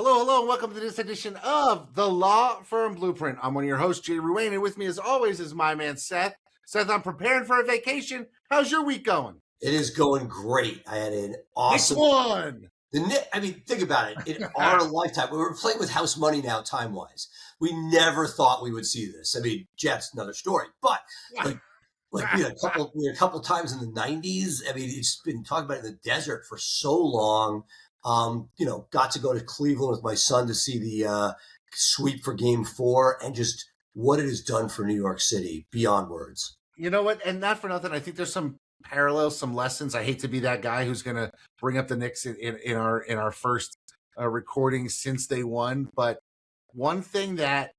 Hello, hello, and welcome to this edition of the Law Firm Blueprint. I'm one of your hosts, Jay Ruane, and with me, as always, is my man Seth. Seth, I'm preparing for a vacation. How's your week going? It is going great. I had an Next awesome. one. Think about it. In our lifetime, we're playing with house money now, time-wise. We never thought we would see this. I mean, Jets, another story. But we had a couple times in the '90s. I mean, it's been talked about in the desert for so long. Got to go to Cleveland with my son to see the sweep for Game 4, and just what it has done for New York City beyond words. You know what? And not for nothing, I think there's some parallels, some lessons. I hate to be that guy who's going to bring up the Knicks in our first recording since they won, but one thing that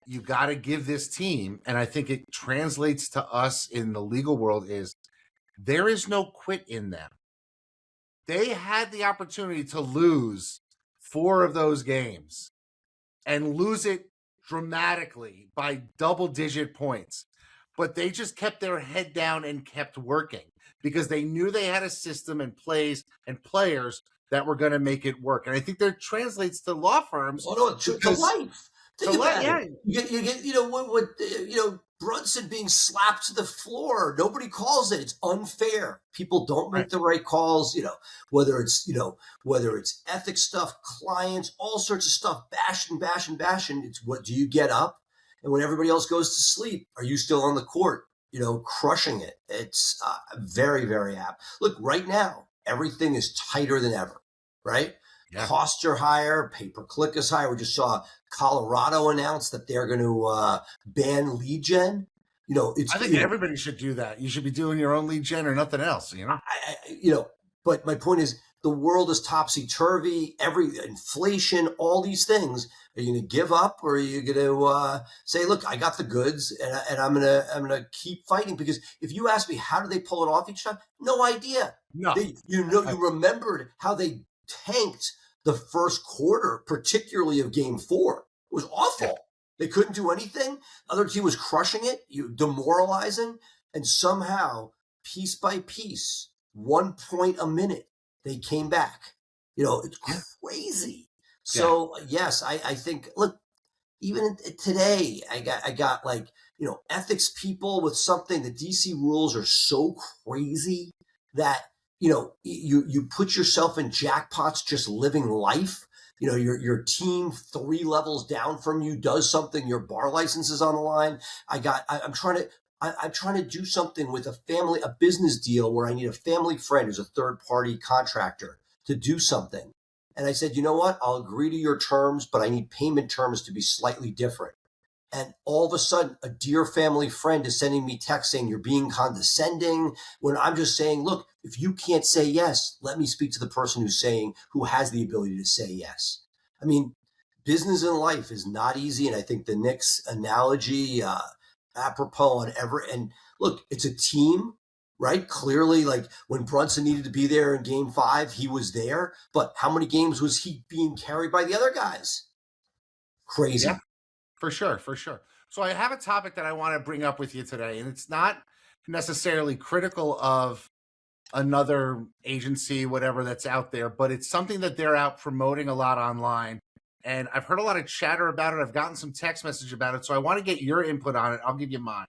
you got to give this team, and I think it translates to us in the legal world, is there is no quit in them. They had the opportunity to lose 4 of those games and lose it dramatically by double-digit points. But they just kept their head down and kept working because they knew they had a system and plays and players that were going to make it work. And I think that translates to law firms. Oh, no, to life. Think about it. Yeah. You get Brunson being slapped to the floor. Nobody calls it. It's unfair. People don't make the right calls. Whether it's ethics stuff, clients, all sorts of stuff, bashing. It's what do you get up? And when everybody else goes to sleep, are you still on the court, crushing it? It's very, very apt. Look, right now, everything is tighter than ever, right? Yeah. Costs are higher, pay-per-click is higher. We just saw Colorado announce that they're going to ban lead gen. I think everybody should do that. You should be doing your own lead gen or nothing else, But my point is, the world is topsy-turvy, inflation, all these things. Are you going to give up, or are you going to say, look, I got the goods, and I'm going to keep fighting? Because if you ask me, how do they pull it off each time? No idea. No. You remembered how they tanked the first quarter, particularly of Game 4. It was awful. Yeah. They couldn't do anything. Other team was crushing it, demoralizing, and somehow, piece by piece, 1 point a minute, they came back. It's crazy. So yes, I think, look, even today, I got ethics people with something. The DC rules are so crazy that you put yourself in jackpots just living life. Your team 3 levels down from you does something. Your bar license is on the line. I'm trying to do something with a business deal where I need a family friend who's a third-party contractor to do something. And I said, you know what? I'll agree to your terms, but I need payment terms to be slightly different. And all of a sudden, a dear family friend is sending me text saying you're being condescending, when I'm just saying, look, if you can't say yes, let me speak to the person who has the ability to say yes. I mean, business and life is not easy. And I think the Knicks analogy, apropos and look, it's a team, right? Clearly, like when Brunson needed to be there in Game 5, he was there. But how many games was he being carried by the other guys? Crazy. Yeah. For sure. So I have a topic that I want to bring up with you today, and it's not necessarily critical of another agency, whatever that's out there, but it's something that they're out promoting a lot online. And I've heard a lot of chatter about it. I've gotten some text message about it. So I want to get your input on it. I'll give you mine,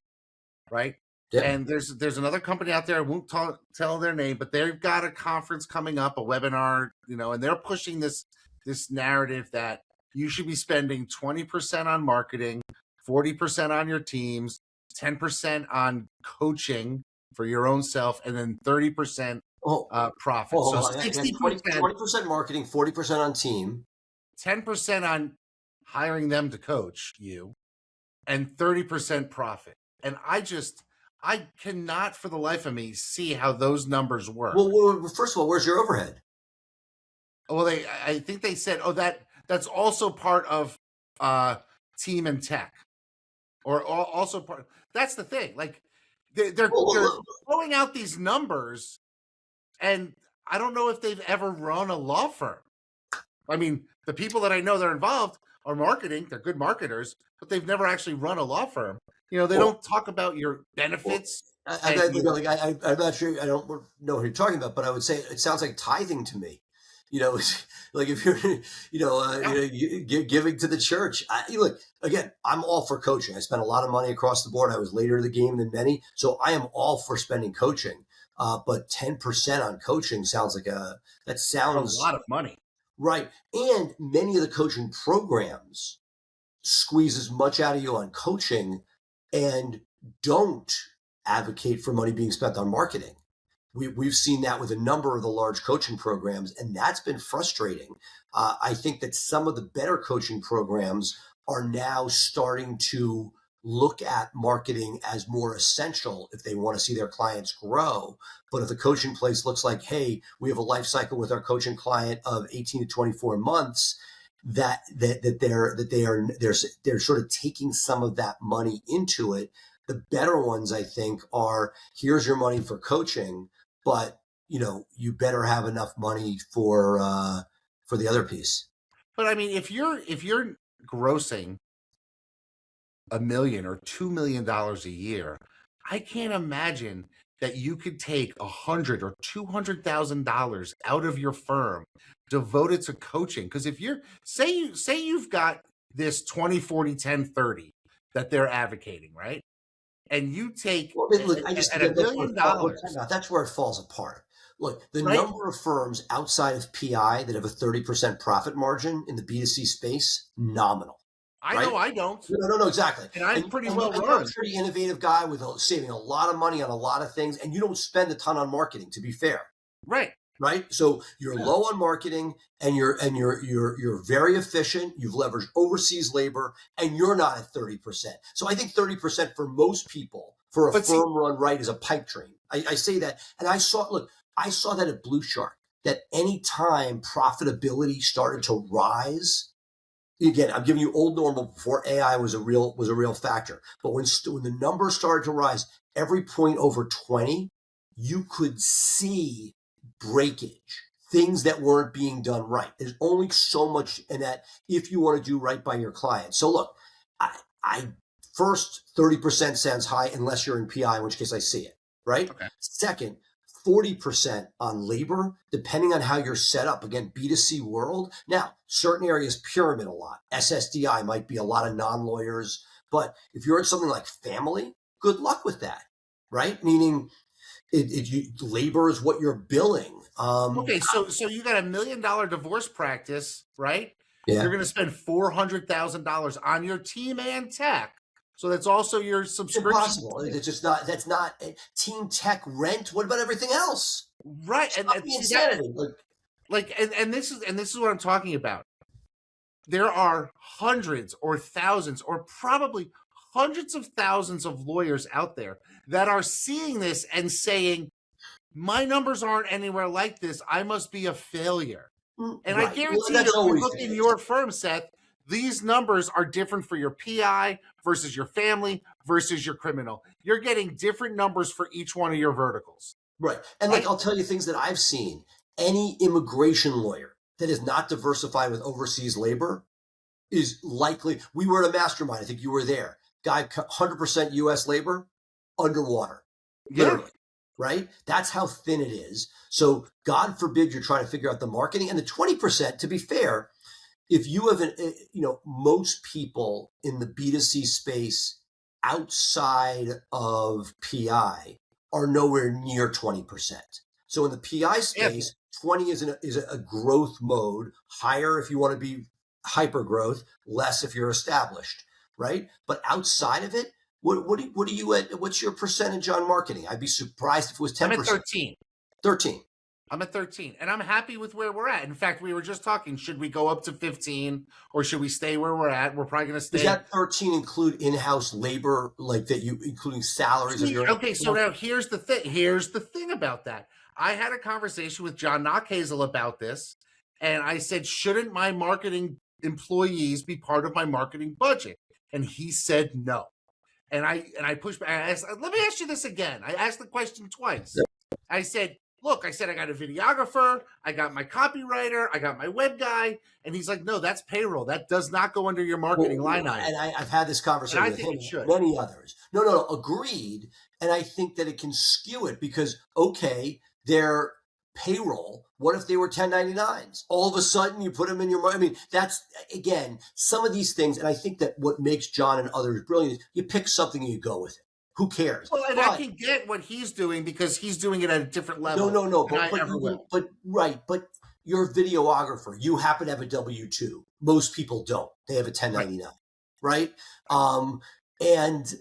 right? Yeah. And there's another company out there. I won't tell their name, but they've got a conference coming up, a webinar, and they're pushing this narrative that you should be spending 20% on marketing, 40% on your teams, 10% on coaching for your own self, and then 30% profit. So 60%, 20% marketing, 40% on team, 10% on hiring them to coach you, and 30% profit. And I cannot for the life of me see how those numbers work. Well, first of all, where's your overhead? Well, I think they said, that's also part of team and tech, or also part. That's the thing. Like they're throwing out these numbers, and I don't know if they've ever run a law firm. I mean, the people that I know that are involved are marketing. They're good marketers, but they've never actually run a law firm. They don't talk about your benefits. I'm not sure. I don't know what you're talking about, but I would say it sounds like tithing to me. You know, like if you're, Yeah. giving to the church. Look, again, I'm all for coaching. I spent a lot of money across the board. I was later to the game than many, so I am all for spending coaching. But 10% on coaching sounds like that It's a sounds lot of money. right. And many of the coaching programs squeeze as much out of you on coaching and don't advocate for money being spent on marketing. We've seen that with a number of the large coaching programs, and that's been frustrating. I think that some of the better coaching programs are now starting to look at marketing as more essential if they want to see their clients grow. But if the coaching place looks like, hey, we have a life cycle with our coaching client of 18 to 24 months, they're sort of taking some of that money into it. The better ones, I think, are here's your money for coaching, but you better have enough money for the other piece. But I mean, if you're grossing $1 million or $2 million a year, I can't imagine that you could take $100 or $200,000 out of your firm devoted to coaching. Because if you're say you've got this 20, 40, 10, 30 that they're advocating, right? And you take Well, look, I just at $1 that's where million dollars, that's where it falls apart. Look, the right? number of firms outside of PI that have a 30% profit margin in the B2C space, nominal, I right? know I don't, No, exactly. and I'm And, pretty and, well and you're a run. pretty innovative guy with saving a lot of money on a lot of things, and you don't spend a ton on marketing, to be fair. Right. Right. So you're Yeah. low on marketing and you're very efficient. You've leveraged overseas labor and you're not at 30%. So I think 30% for most people for a But see, firm run right is a pipe dream. I say that. And I saw that at BluShark, that anytime profitability started to rise, again, I'm giving you old normal before AI was a real factor. But when the numbers started to rise, every point over 20, you could see breakage, things that weren't being done right. There's only so much in that if you want to do right by your client. So look, I first 30% sounds high unless you're in PI, in which case I see it, right? okay. Second, 40% on labor, depending on how you're set up. Again, B2C world. Now, certain areas pyramid a lot. SSDI might be a lot of non-lawyers, but if you're in something like family, good luck with that, right? Meaning labor is what you're billing. Okay, so you got $1 million divorce practice, right? You're Yeah. going to spend $400,000 on your team and tech. So that's also your subscription. Impossible. It's just not, that's not team tech rent. What about everything else? Right. Stop And the see that, insanity. and this is what I'm talking about. There are hundreds or thousands or probably hundreds of thousands of lawyers out there that are seeing this and saying, my numbers aren't anywhere like this. I must be a failure. And I Right. Well, guarantee you, that's if you always look the in case. your firm, Seth, these numbers are different for your PI versus your family versus your criminal. You're getting different numbers for each one of your verticals. Right. And Right? I'll tell you things that I've seen. Any immigration lawyer that is not diversified with overseas labor is likely. We were at a mastermind. I think you were there. Guy, 100% US labor, underwater, Yeah. literally. Right? That's how thin it is. So God forbid you're trying to figure out the marketing. And the 20%, to be fair, if you have most people in the B2C space outside of PI are nowhere near 20%. So in the PI space, 20 is a growth mode, higher if you want to be hyper growth, less if you're established, right? But outside of it, what are you at? What's your percentage on marketing? I'd be surprised if it was 10%. I'm at 13. 13. I'm at 13, and I'm happy with where we're at. In fact, we were just talking, should we go up to 15 or should we stay where we're at? We're probably going to stay. Does that 13 include in-house labor, like that you including salaries of your? Okay, so now here's the thing. Here's the thing about that. I had a conversation with John Knockhazel about this, and I said, shouldn't my marketing employees be part of my marketing budget? And he said no. And I pushed back. I asked, let me ask you this again. I asked the question twice. I said, look, I got a videographer, I got my copywriter, I got my web guy. And he's like, no, that's payroll. That does not go under your marketing line item. And I've had this conversation with him and many others. No, agreed. And I think that it can skew it because, okay, they're payroll. What if they were 1099s? All of a sudden you put them in your, I mean, that's, again, some of these things. And I think that what makes John and others brilliant is you pick something and you go with it. Who cares? Well, and I But can get what he's doing because he's doing it at a different no, level no, no. than I But ever even, will. but right. But you're a videographer. You happen to have a W-2. Most people don't. They have a 1099, right? And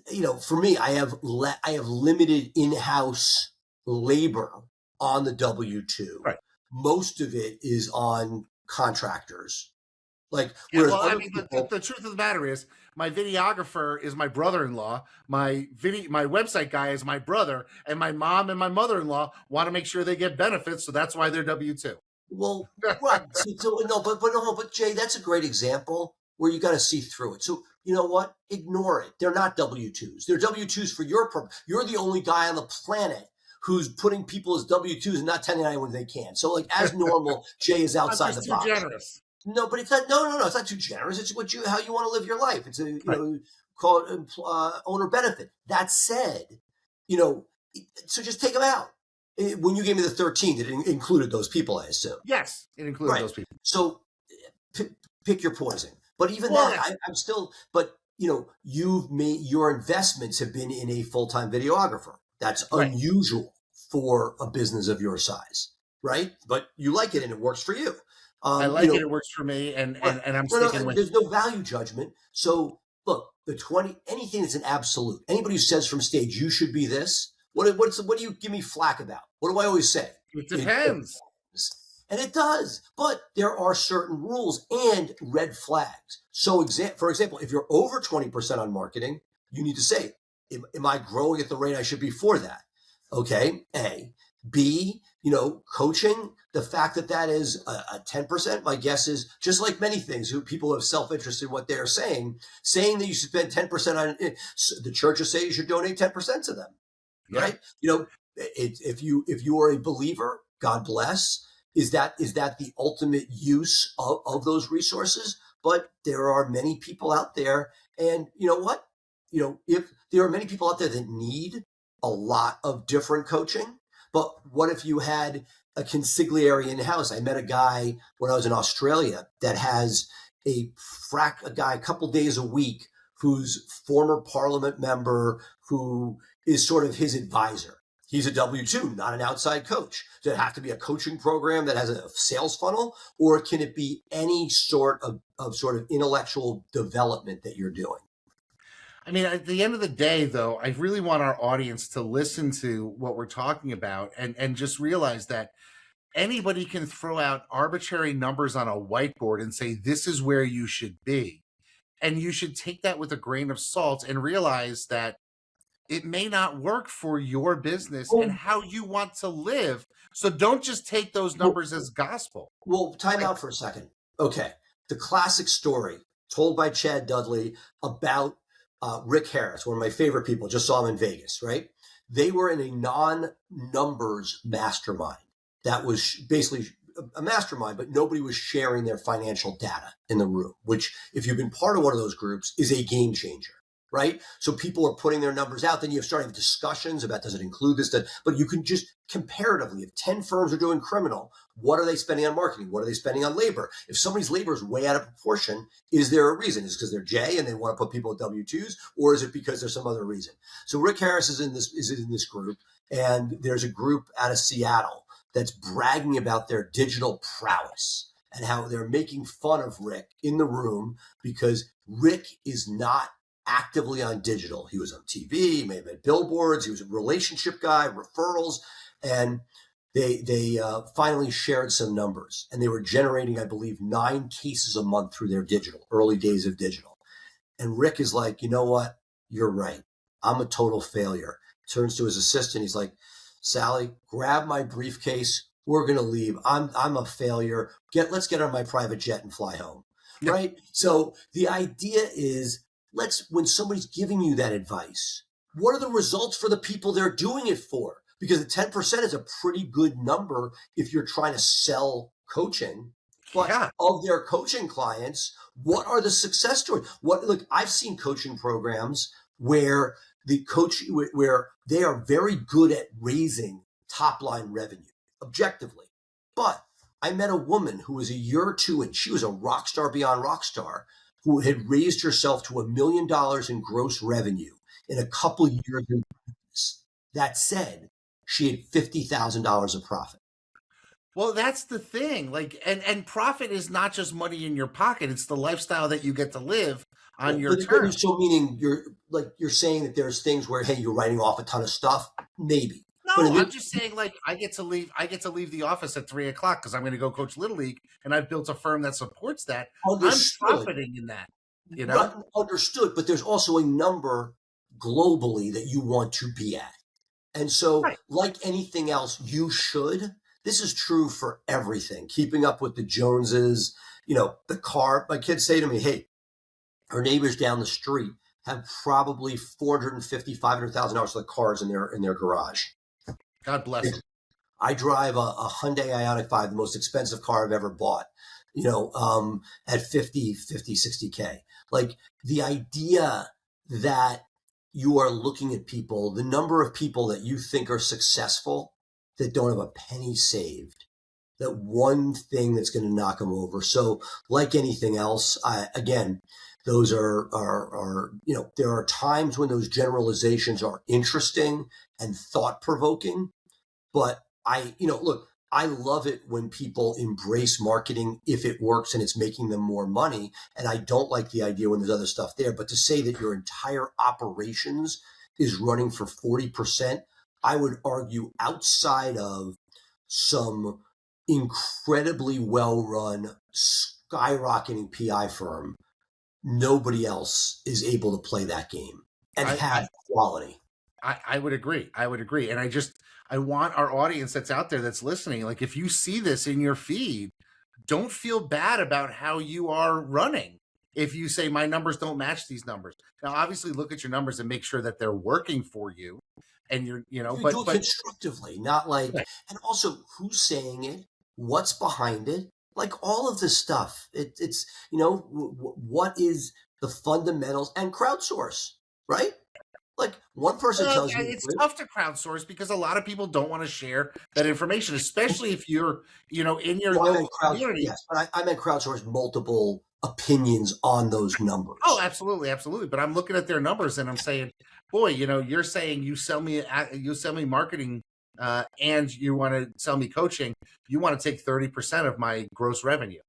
for me, I have limited in-house labor on the W-2. Right. Most of it is on contractors. Like, Yeah, whereas well, I other mean, people, the truth of the matter is, my videographer is my brother-in-law. My website guy is my brother, and my mom and my mother-in-law want to make sure they get benefits, so that's why they're W-2. well, right. So no, but Jay, that's a great example where you got to see through it. So you know what? Ignore it. They're not W-2s. They're W-2s for your purpose. You're the only guy on the planet who's putting people as W-2s and not 1099 when they can. So like as normal, Jay is outside I'm the just box. too generous. No, but it's not. No. It's not too generous. It's how you want to live your life. It's call it owner benefit. That said, so just take them out. When you gave me the 13, it included those people, I assume. Yes, it included those people. So pick your poison. But even I'm still. But you've made your investments have been in a full-time videographer. That's unusual for a business of your size, right? But you like it and it works for you. I like it. It works for me, and I'm sticking with it. There's no value judgment. So look, anything that's an absolute. Anybody who says from stage you should be this, what do you give me flack about? What do I always say? It depends. And it does, but there are certain rules and red flags. So, for example, if you're over 20% on marketing, you need to say, am I growing at the rate I should be for that? Okay, A. B, coaching, the fact that is a 10%, my guess is, just like many things, people have self-interest in what they're saying that you should spend 10% on it. The churches say you should donate 10% to them, right? If you are a believer, God bless. Is that the ultimate use of those resources? But there are many people out there, and you know what? If there are many people out there that need a lot of different coaching, but what if you had a consigliere in-house? I met a guy when I was in Australia that has a guy a couple days a week who's former parliament member who is sort of his advisor. He's a W-2, not an outside coach. Does it have to be a coaching program that has a sales funnel, or can it be any sort of sort of intellectual development that you're doing? I mean, at the end of the day, though, I really want our audience to listen to what we're talking about and just realize that anybody can throw out arbitrary numbers on a whiteboard and say, this is where you should be. And you should take that with a grain of salt and realize that it may not work for your business and how you want to live. So don't just take those numbers as gospel. Well, time out for a second. Okay. The classic story told by Chad Dudley about Rick Harris, one of my favorite people, just saw him in Vegas, right? They were in a non-numbers mastermind. That was basically a mastermind, but nobody was sharing their financial data in the room, which if you've been part of one of those groups is a game changer. Right? So people are putting their numbers out. Then you have starting discussions about, does it include this? But you can just comparatively, if 10 firms are doing criminal, what are they spending on marketing? What are they spending on labor? If somebody's labor is way out of proportion, is there a reason? Is it because they're J and they want to put people at W-2s, or is it because there's some other reason? So Rick Harris is in this group, and there's a group out of Seattle that's bragging about their digital prowess and how they're making fun of Rick in the room because Rick is not actively on digital. He was on TV, he may have had billboards, he was a relationship guy, referrals, and they finally shared some numbers, and they were generating, I believe, 9 cases a month through their digital, early days of digital. And Rick is like, you know what? You're right. I'm a total failure. Turns to his assistant. He's like, Sally, grab my briefcase. We're going to leave. I'm a failure. Let's get on my private jet and fly home. Yeah. Right? So the idea is, when somebody's giving you that advice, what are the results for the people they're doing it for? Because the 10% is a pretty good number if you're trying to sell coaching. But of their coaching clients, what are the success stories? Look, I've seen coaching programs where where they are very good at raising top line revenue. objectively. But I met a woman who was a year or two and she was a rock star beyond rock star who had raised herself to $1 million in gross revenue in a couple of years in business. That said, she had $50,000 of profit. Well, that's the thing. Like, and profit is not just money in your pocket; it's the lifestyle that you get to live on Well, your but terms. so meaning you're saying that there's things where, hey, you're writing off a ton of stuff, maybe. But No, in this, I'm just saying, like, I get to leave. I get to leave the office at 3 o'clock because I'm going to go coach little league, and I've built a firm that supports that. I'm understood, profiting in that. You right, know, understood, but there's also a number globally that you want to be at. And so, right? like anything else, you should. This is true for everything. Keeping up with the Joneses, the car. My kids say to me, hey, her neighbors down the street have probably $450,000, $500,000 worth of cars in their garage. God bless them. I drive a Hyundai Ioniq 5, the most expensive car I've ever bought, at 60K. Like the idea that you are looking at people, the number of people that you think are successful that don't have a penny saved, that one thing that's going to knock them over. So like anything else, again, those are, there are times when those generalizations are interesting and thought provoking, but look, I love it when people embrace marketing if it works and it's making them more money. And I don't like the idea when there's other stuff there. But to say that your entire operations is running for 40%, I would argue outside of some incredibly well run, skyrocketing PI firm, nobody else is able to play that game and I, I have quality. I would agree. I would agree. And I want our audience that's out there that's listening, like if you see this in your feed, don't feel bad about how you are running. If you say my numbers don't match these numbers. Now obviously look at your numbers and make sure that they're working for you and You do it but constructively, not like, right. and also who's saying it, what's behind it, like all of this stuff. It's, what is the fundamentals and crowdsource, right? Like one person Well, tells you, it's tough to crowdsource because a lot of people don't want to share that information, especially if you're, in your no, I meant local community. yes, but I meant crowdsource multiple opinions on those Oh, numbers. absolutely, absolutely. But I'm looking at their numbers and I'm saying, boy, you're saying you sell me marketing, and you want to sell me coaching. You want to take 30% of my gross revenue,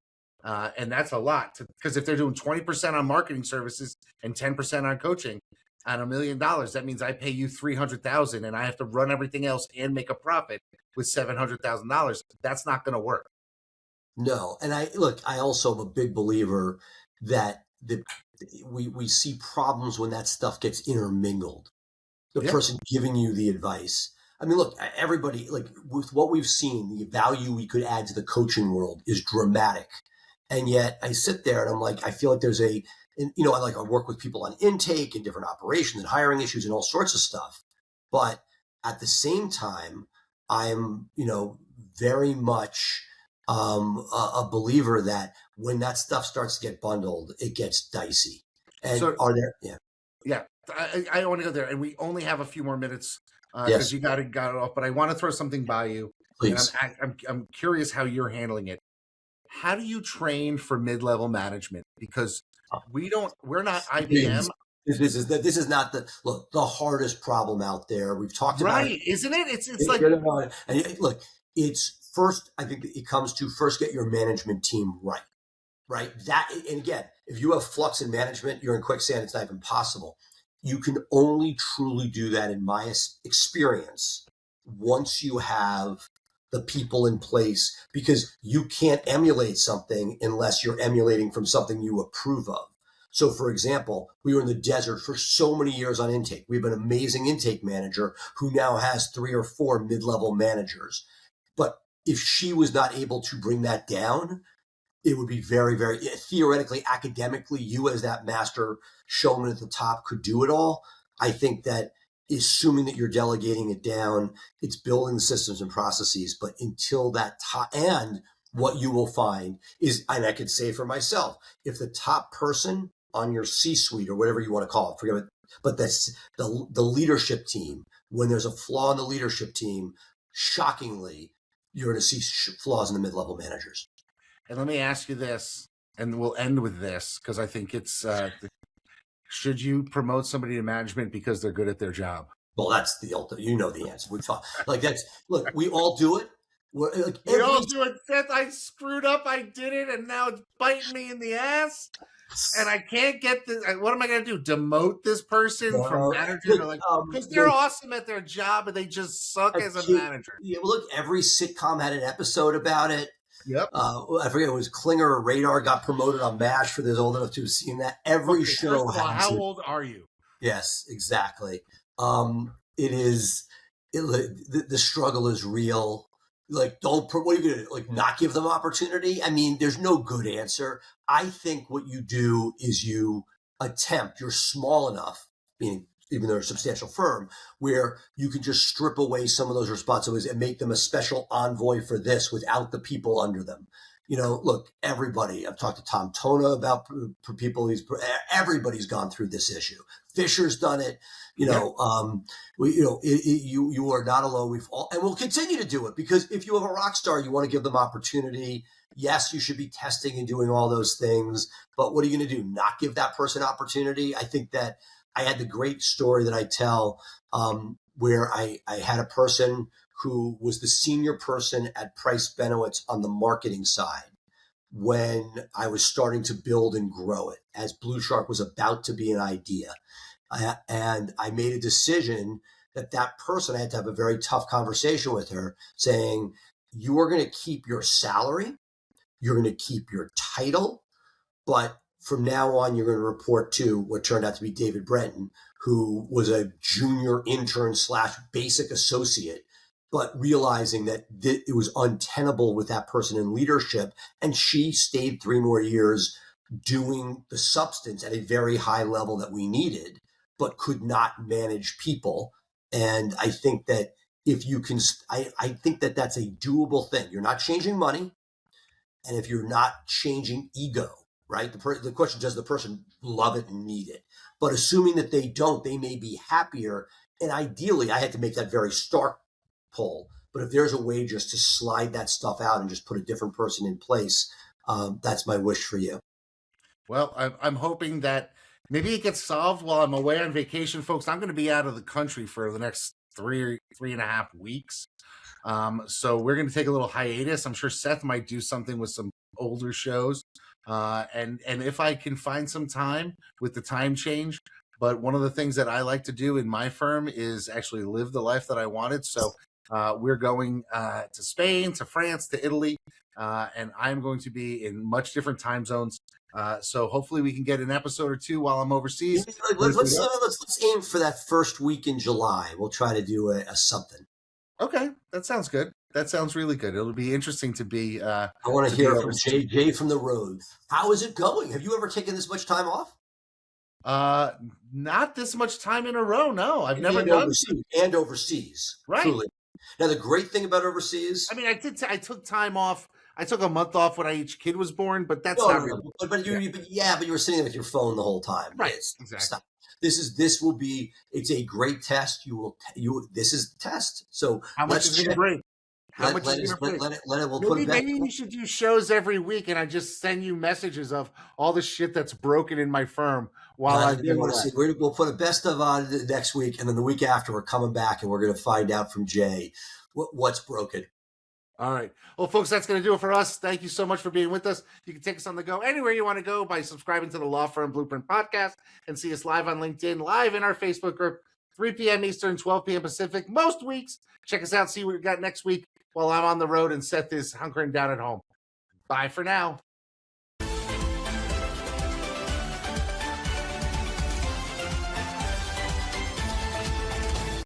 and that's a lot. Because if they're doing 20% on marketing services and 10% on coaching, on $1 million, that means I pay you 300,000, and I have to run everything else and make a profit with $700,000. That's not going to work. No, and I also am a big believer that we see problems when that stuff gets intermingled. The Yeah. person giving you the advice. I mean, look, everybody, like with what we've seen, the value we could add to the coaching world is dramatic. And yet I sit there and I'm like, I feel like I work with people on intake and different operations and hiring issues and all sorts of stuff. But at the same time, I'm, very much a believer that when that stuff starts to get bundled, it gets dicey. And So are there, yeah, yeah, I want to go there, and we only have a few more minutes because yes, you got it off. But I want to throw something by you, and please. I'm curious how you're handling it. How do you train for mid-level management? Because we're not IBM, This is not the hardest problem out there. We've talked about it. right? Isn't it? It's like And look, it's first. I think that it comes to first get your management team right, right. That and again, if you have flux in management, you're in quicksand. It's not even possible. You can only truly do that, in my experience, once you have the people in place, because you can't emulate something unless you're emulating from something you approve of. So, for example, we were in the desert for so many years on intake. We have an amazing intake manager who now has 3 or 4 mid-level managers. But if she was not able to bring that down, it would be very, very theoretically, academically, you as that master showman at the top could do it all. I think that assuming that you're delegating it down, it's building the systems and processes. But until that top, and what you will find is, and I could say for myself, if the top person on your C-suite or whatever you want to call it, forget it, but that's the leadership team, when there's a flaw in the leadership team, shockingly, you're going to see flaws in the mid-level managers. And let me ask you this, and we'll end with this, because I think it's should you promote somebody to management because they're good at their job? Well, that's the ultimate. You know the answer. We talk like that's. Look, we all do it. We all do it, Seth. I screwed up. I did it, and now it's biting me in the ass. And I can't get this. What am I going to do? Demote this person from manager to because they're awesome at their job, and they just suck as a manager. Yeah, well, look, every sitcom had an episode about it. Yep. I forget it was Klinger or Radar got promoted on MASH for those old enough to have seen that. Every show. How old are you? Yes, exactly. It is. The struggle is real. Like, what are you going to, like, not give them opportunity? I mean, there's no good answer. I think what you do is you attempt, you're small enough, meaning even though they're a substantial firm, where you can just strip away some of those responsibilities and make them a special envoy for this without the people under them. You know, look, everybody, I've talked to Tom Tona about for people, everybody's gone through this issue. Fisher's done it. You know, you are not alone. We've all, and we'll continue to do it because if you have a rock star, you want to give them opportunity. Yes, you should be testing and doing all those things, but what are you going to do? Not give that person opportunity? I think that I had the great story that I tell where I had a person who was the senior person at Price Benowitz on the marketing side when I was starting to build and grow it, as BluShark was about to be an idea. And I made a decision that person, I had to have a very tough conversation with her saying, you are going to keep your salary, you're going to keep your title, but from now on, you're going to report to what turned out to be David Brenton, who was a junior intern / basic associate, but realizing that it was untenable with that person in leadership. And she stayed 3 more years doing the substance at a very high level that we needed, but could not manage people. And I think that if you can, I think that that's a doable thing. You're not changing money. And if you're not changing ego, right? The question, does the person love it and need it? But assuming that they don't, they may be happier. And ideally, I had to make that very stark pull. But if there's a way just to slide that stuff out and just put a different person in place, that's my wish for you. Well, I'm hoping that maybe it gets solved while I'm away on vacation, folks. I'm going to be out of the country for the next 3.5 weeks. So we're going to take a little hiatus. I'm sure Seth might do something with some older shows. And if I can find some time with the time change, but one of the things that I like to do in my firm is actually live the life that I wanted. So we're going to Spain, to France, to Italy, and I'm going to be in much different time zones. So hopefully we can get an episode or 2 while I'm overseas. Let's aim for that first week in July. We'll try to do a something. Okay, that sounds good. That sounds really good. It'll be interesting to be. I want to hear from Jay from the road. How is it going? Have you ever taken this much time off? Not this much time in a row. No, I've never done. Overseas, right? Truly. Now, the great thing about overseas. I mean, I took time off. I took a month off when each kid was born, but that's not real. But you were sitting there with your phone the whole time. Right. Exactly. Stop. It's a great test. This is the test. So how much is it going to break? How much is it going to break? Maybe we should do shows every week, and I just send you messages of all the shit that's broken in my firm while I'm doing that. We'll put a best of on next week, and then the week after we're coming back, and we're going to find out from Jay what's broken. All right. Well, folks, that's going to do it for us. Thank you so much for being with us. You can take us on the go anywhere you want to go by subscribing to the Law Firm Blueprint podcast and see us live on LinkedIn, live in our Facebook group, 3 p.m. Eastern, 12 p.m. Pacific, most weeks. Check us out, see what we got next week while I'm on the road and Seth is hunkering down at home. Bye for now.